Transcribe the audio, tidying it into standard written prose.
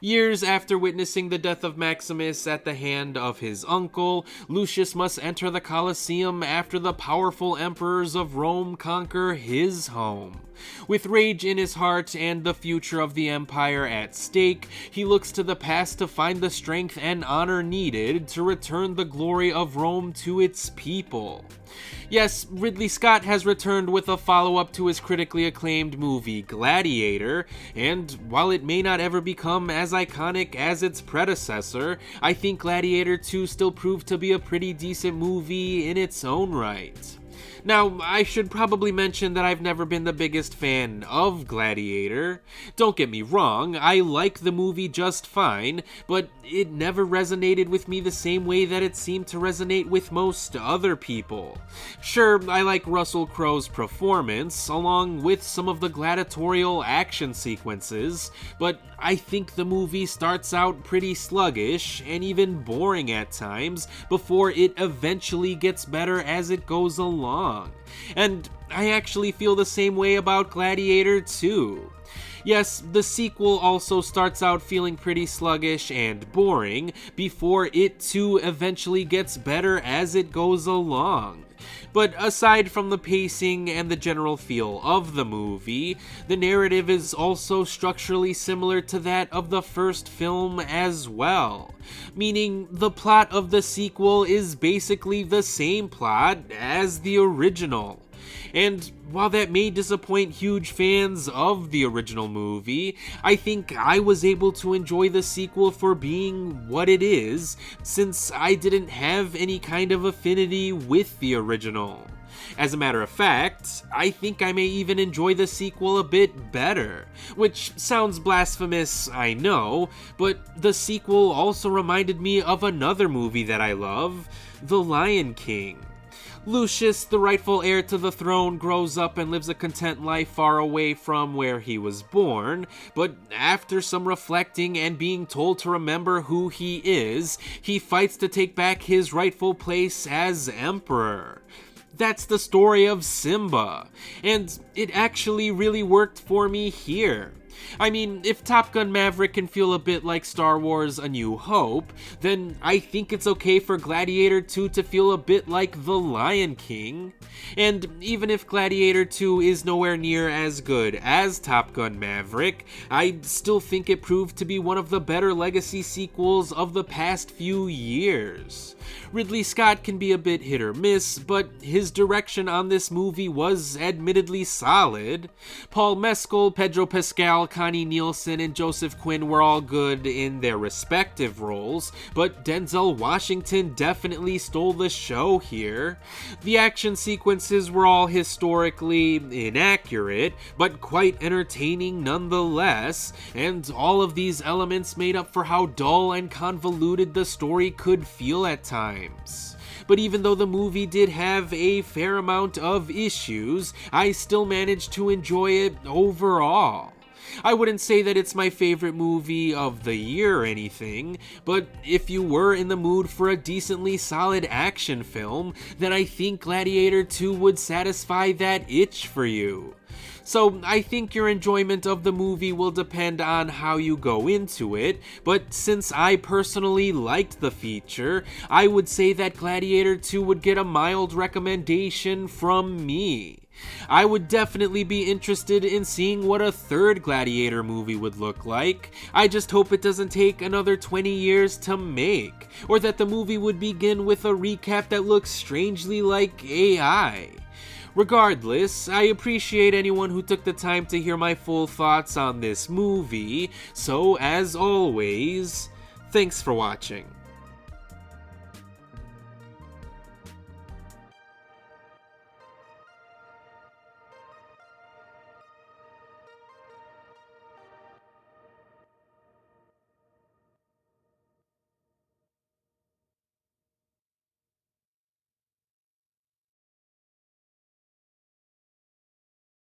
Years after witnessing the death of Maximus at the hand of his uncle, Lucius must enter the Colosseum after the powerful emperors of Rome conquer his home. With rage in his heart and the future of the empire at stake, he looks to the past to find the strength and honor needed to return the glory of Rome to its people. Yes, Ridley Scott has returned with a follow-up to his critically acclaimed movie Gladiator, and while it may not ever become as iconic as its predecessor, I think Gladiator 2 still proved to be a pretty decent movie in its own right. Now, I should probably mention that I've never been the biggest fan of Gladiator. Don't get me wrong, I like the movie just fine, but it never resonated with me the same way that it seemed to resonate with most other people. Sure, I like Russell Crowe's performance, along with some of the gladiatorial action sequences, but I think the movie starts out pretty sluggish and even boring at times before it eventually gets better as it goes along. And I actually feel the same way about Gladiator 2. Yes, the sequel also starts out feeling pretty sluggish and boring before it too eventually gets better as it goes along. But aside from the pacing and the general feel of the movie, the narrative is also structurally similar to that of the first film as well. Meaning, the plot of the sequel is basically the same plot as the original. And while that may disappoint huge fans of the original movie, I think I was able to enjoy the sequel for being what it is, since I didn't have any kind of affinity with the original. As a matter of fact, I think I may even enjoy the sequel a bit better, which sounds blasphemous, I know, but the sequel also reminded me of another movie that I love, The Lion King. Lucius, the rightful heir to the throne, grows up and lives a content life far away from where he was born, but after some reflecting and being told to remember who he is, he fights to take back his rightful place as emperor. That's the story of Simba, and it actually really worked for me here. I mean, if Top Gun Maverick can feel a bit like Star Wars A New Hope, then I think it's okay for Gladiator 2 to feel a bit like The Lion King. And even if Gladiator 2 is nowhere near as good as Top Gun Maverick, I still think it proved to be one of the better legacy sequels of the past few years. Ridley Scott can be a bit hit or miss, but his direction on this movie was admittedly solid. Paul Mescal, Pedro Pascal, Connie Nielsen, and Joseph Quinn were all good in their respective roles, but Denzel Washington definitely stole the show here. The action sequences were all historically inaccurate, but quite entertaining nonetheless, and all of these elements made up for how dull and convoluted the story could feel at times. But even though the movie did have a fair amount of issues, I still managed to enjoy it overall. I wouldn't say that it's my favorite movie of the year or anything, but if you were in the mood for a decently solid action film, then I think Gladiator 2 would satisfy that itch for you. So I think your enjoyment of the movie will depend on how you go into it, but since I personally liked the feature, I would say that Gladiator 2 would get a mild recommendation from me. I would definitely be interested in seeing what a third Gladiator movie would look like. I just hope it doesn't take another 20 years to make, or that the movie would begin with a recap that looks strangely like AI. Regardless, I appreciate anyone who took the time to hear my full thoughts on this movie, so as always, thanks for watching.